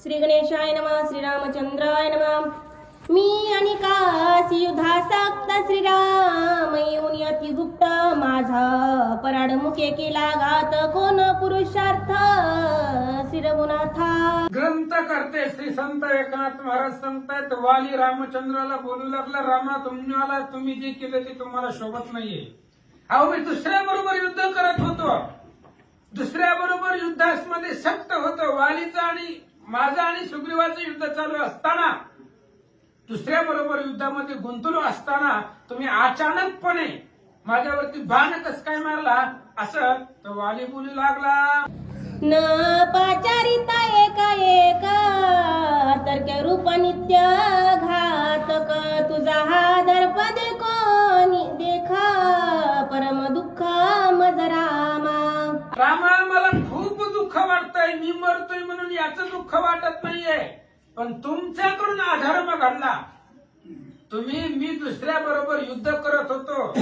श्री गणेशाय नमः. श्रीरामचंद्राय नमः. मी अनिका युधासक्त श्रीराम येऊन अतिगुप्त माझा पराड मुखे केला घात कोण पुरुषार्थ श्री रघुनाथा. ग्रंथ करते श्री संत एकनाथ महाराज सांगतायत वाली रामचंद्राला बोलू लागला, रामा तुम्ही जे केलं ते तुम्हाला शोभत नाहीये. अहो मी दुसऱ्या बरोबर युद्ध करत होतो, दुसऱ्या बरोबर युद्धामध्ये सक्त होतो. वालीचं आणि माझं आणि सुग्रीवाचं युद्ध चालू असताना, दुसऱ्या बरोबर युद्धामध्ये गुंतलो असताना तुम्ही अचानकपणे माझ्यावरती बाण कस काय मारला असं तो वाली बोलू लागला. न पाचारिता एका एक तर्क रूप नित्य घातक तुझा हा दर्पद कोणी देखा परम दुःख मज रामा. रामा मला खूप दुःख वाटतंय, मी मरतोय म्हणून याचं दुःख वाटत नाहीये, पण तुमच्याकडून अधर्म घडला. मी दुसऱ्या बरोबर युद्ध करत होतो,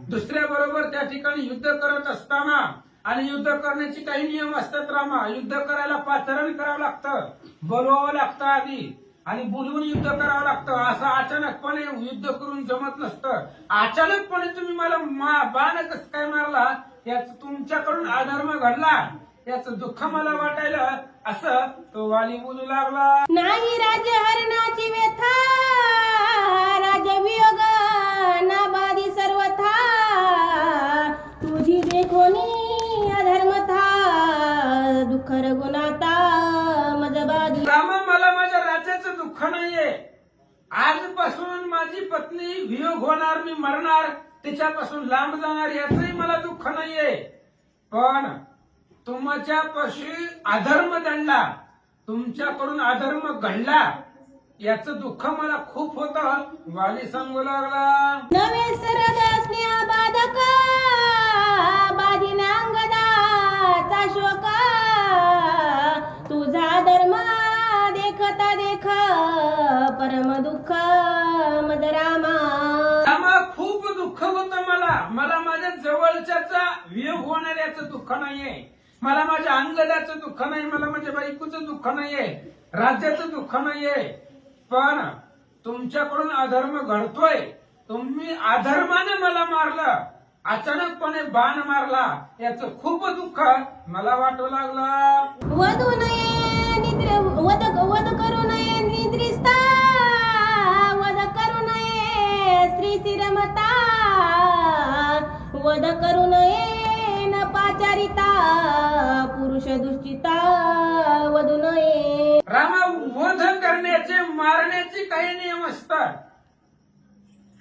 दुसऱ्या बरोबर त्या ठिकाणी युद्ध करत असताना, आणि युद्ध करण्याचे काही नियम असतात रामा. युद्ध करायला पाचारण करावं लागतं, बोलवावं लागतं आधी, आणि बोलवून युद्ध करावं लागतं. असं अचानकपणे युद्ध करून जमत नसतं. अचानकपणे तुम्ही मला बाण कसं काय मारला, याच तुमच्याकडून अधर्म घडला, याचं दुःख मला वाटायला असं तो वाली बोलू लागला. नाही राज्य हरणाची व्यथा राजवियोग नाबादी सर्वथा तुझी देखोनी अधर्मथा दुःख रघुनाथा मजबादी. रामा मला माझ्या राज्याचं दुःख नाहीये. आजपासून माझी पत्नी वियोग होणार, मी मरणार, तिच्यापासून लांब जाणार, याचंही मला दुःख नाहीये. पण तुमच्यापाशी अधर्म दंडला, तुमच्याकडून अधर्म घडला, याचं दुःख मला खूप होतं. वाली सांगू लागला. नवे सरद स्नेह बाधक बाधिनांगदाचा शोक तुझा धर्म देखता देख परम दुःख मद रामा. रामा खूप दुःख होतं मला माझ्या जवळच्याचा वियोग होणार याचं दुःख नाहीये, मला माझ्या अंगदाचं दुःख नाही, मला माझ्या बायकोचं दुःख नाहीये, राज्याचं दुःख नाहीये. पण तुमच्याकडून अधर्म घडतोय, तुम्ही अधर्माने मला मारलं, अचानकपणे बाण मारला, याचं खूप दुःख मला वाटू लागला. वधू नये निद्र वध करू नये निद्रिस्ता वध करू नये स्त्री शिरमता वध करू नये न पाचारिता पुरुष दुष्टिता वधू नये. रामा वध करण्याचे मारण्याचे काही नियम असतात.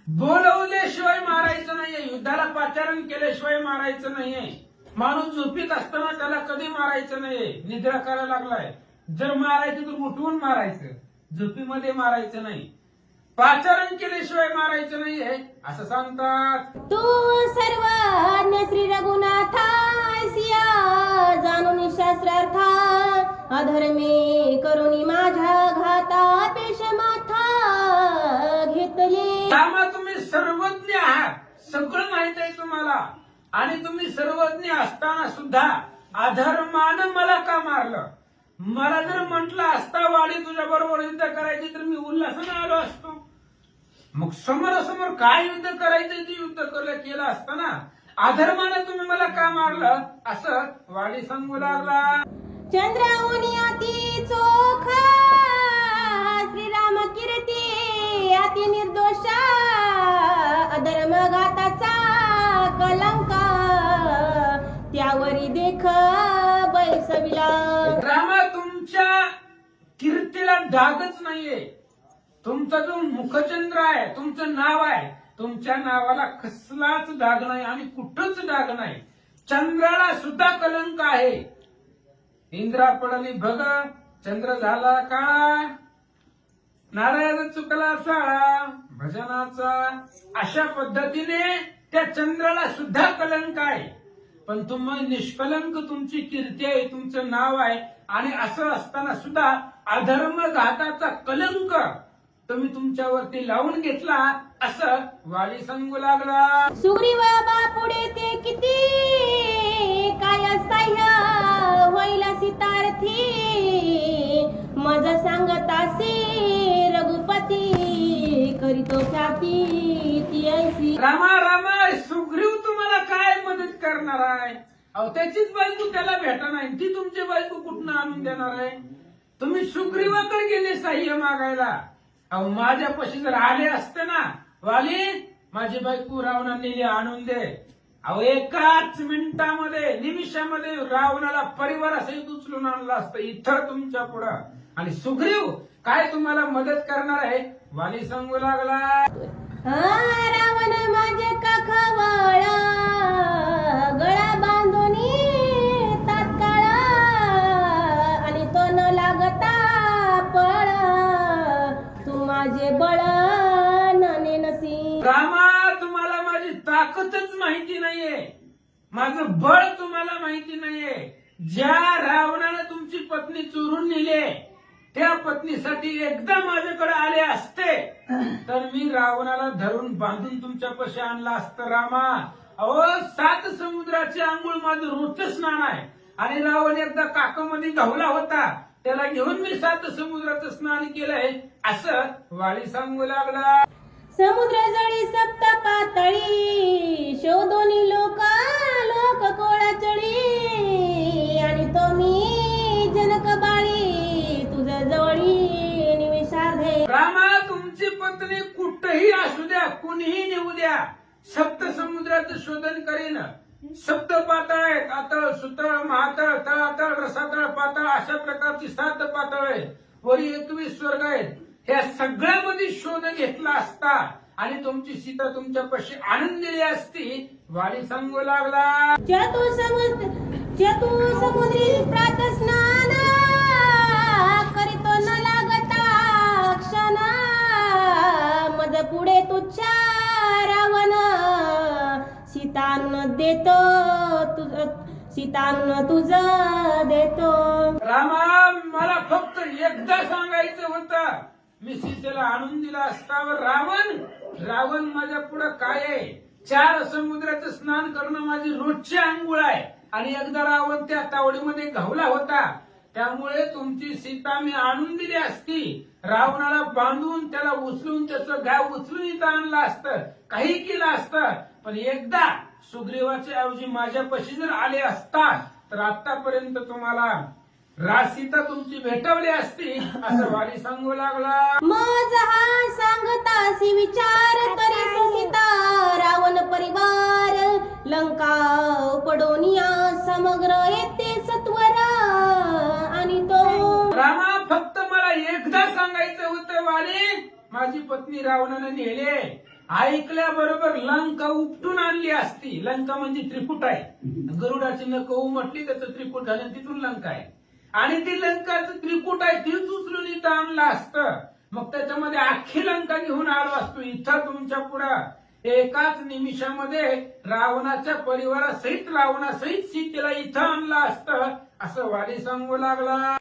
बोलवल्याशिवाय मारायचं नाहीये, युद्धाला पाचारण केल्याशिवाय मारायचं नाहीये. माणूस झोपीत असताना त्याला कधी मारायचं नाहीये, निद्रा करायला लागलाय, जर मारायचं तर उठवून मारायचं, झोपीमध्ये मारायचं नाही. पाचारण केल्याशिवाय मारायचं नाहीये असं सांगतात. तू सर्वज्ञ श्री रघुनाथा सिया जाणून शास्त्रार्थ अधर्मे करुणी माझ्या घाता पेश माथा घेतले. रामा तुम्ही सर्वज्ञ आहात, सगळं माहित आहे तुम्हाला, आणि तुम्ही सर्वज्ञ असताना सुद्धा अधर्मानं मला का मारलं? मला जर म्हटलं असता वाडी तुझ्या बरोबर युद्ध करायची तर मी उल्हासानं आलो असतो. मग समोरासमोर काय युद्ध करायचं ते युद्ध केलं असताना अधर्मानं तुम्ही मला का मारलं असं वाडी सांगू लागला. चंद्राहुनी अति चोखा श्रीराम कीर्ती अति निर्दोष अधर्म घाताचा कलंक त्यावरी देख बैसविला. रामा तुमच्या कीर्तीला डागच नाहीये. तुमचा जो मुखचंद्र आहे, तुमचं नाव आहे, तुमच्या नावाला कसलाच डाग नाही आणि कुठंच डाग नाही. चंद्राला सुद्धा कलंक आहे. इंद्रा पडली भग चंद्र झाला काळा, नारायण चुकला साळा भजनाचा. अशा पद्धतीने त्या चंद्राला सुद्धा कलंक आहे. पण तुम्ही निष्कलंक तुमची कीर्ती आहे, तुमचं नाव आहे, आणि असं असताना सुद्धा अधर्म घाताचा कलंक तुम्ही तुमच्यावरती लावून घेतला असं वाली सांगू लागला. सुग्रीव बापुडे ते किती काय सह्य होईल सीतार्थी मज करीतो ख्याती ती ऐसी. रामा रामा सुग्रीव तुम्हाला काय मदत करणार आहे? अहो त्याचीच बायको त्याला भेटणार नाही, ती तुमची बायको कुठनं आणून देणार आहे? तुम्ही सुग्रीवाकडे गेले साह्य मागायला. अहो माझ्यापाशी जर आले असते ना, वाली माझी बायको रावणा नेली आणून दे. अहो एकाच मिनिटामध्ये निमिषामध्ये रावणाला परिवारासहित उचलून आणलं असतं इथं तुमच्या पुढं. आणि सुग्रीव काय तुम्हाला मदत करणार आहे? वाली सांगू लागला, रावण माझे काखावाळ गळा बांधून तात्काळ आणि तो न लागता पळ तू माझे बळ नसी. रामा तुम्हाला माझी ताकदच माहिती नाहीये, माझं बळ तुम्हाला माहिती नाहीये. ज्या रावणाने तुमची पत्नी चोरून नेली त्या पत्नीसाठी एकदा माझ्याकडे आले असते तर मी रावणाला धरून बांधून तुमच्यापाशी आणलं असतं. रामा अहो 7 समुद्राचे आंघोळ माझं रोजचं स्नान आहे. आणि रावण एकदा काकामध्ये धावला होता, त्याला घेऊन मी 7 समुद्राचं स्नान केलंय असं वाली सांगू लागला. समुद्र जळी सप्त पातळी शोधोनी लोक लोक कोळा चळी आणि तो मी जनक बाळी तुझ्या जवळी निमिषार्धे. रामा तुमची पत्नी कुठेही असू द्या, कुणीही नेऊ द्या, सप्त समुद्राचं शोधन करीन. सप्त पातळ आहेत, अतळ सुतळ महातळ तळातळ रसातळ पातळ अशा प्रकारची 7 पातळ आहेत. वरी 21 स्वर्ग आहेत. ह्या सगळ्यामध्ये शोध घेतला असता आणि तुमची सीता तुमच्यापाशी आणून दिली असती. वाली सांगू लागला, चतु समुद्री प्रात स्नान करीतो न लागता क्षण मज पुढे तुच्छा रावण सीतान देतो सीतान तुझ देतो. रामा मला फक्त एकदा सांगायचं होतं, मी सीतेला आणून दिला असता. रावण माझ्या पुढे काय आहे? 4 समुद्राचं स्नान करणं माझी रोजची आंघोळ आहे. आणि एकदा रावण त्या तावडीमध्ये घावला होता, त्यामुळे तुमची सीता मी आणून दिली असती. रावणाला बांधून त्याला उचलून त्याचं गाव उचलून इथं आणलं असतं, काही केलं असतं. पण एकदा सुग्रीवाच्या ऐवजी माझ्यापाशी जर आले असता तर आतापर्यंत तुम्हाला रासीता तुमची भेटवली असती असं वाली सांगू लागला. मज हा सांगतासी विचार तरी सीता रावण परिवार लंका पडोनिया समग्र येते सत्वर आणि तो. रामा फक्त मला एकदा सांगायचं होतं, वाली माझी पत्नी रावणाने नेले. ऐकल्याबरोबर लंका उपटून आणली असती. लंका म्हणजे त्रिकुट आहे. गरुडाची नख उमटली त्याचं त्रिकुट झालं, तिथून लंका आहे. आणि ती लंकाचं त्रिकुट आहे तीच उचलून इथं आणलं असतं. मग त्याच्यामध्ये अख्खी लंका घेऊन आलो असतो इथं तुमच्या पुढं. एकाच निमिषामध्ये रावणाच्या परिवारासहित सीतेला इथं आणलं असतं असं वाली सांगू लागला.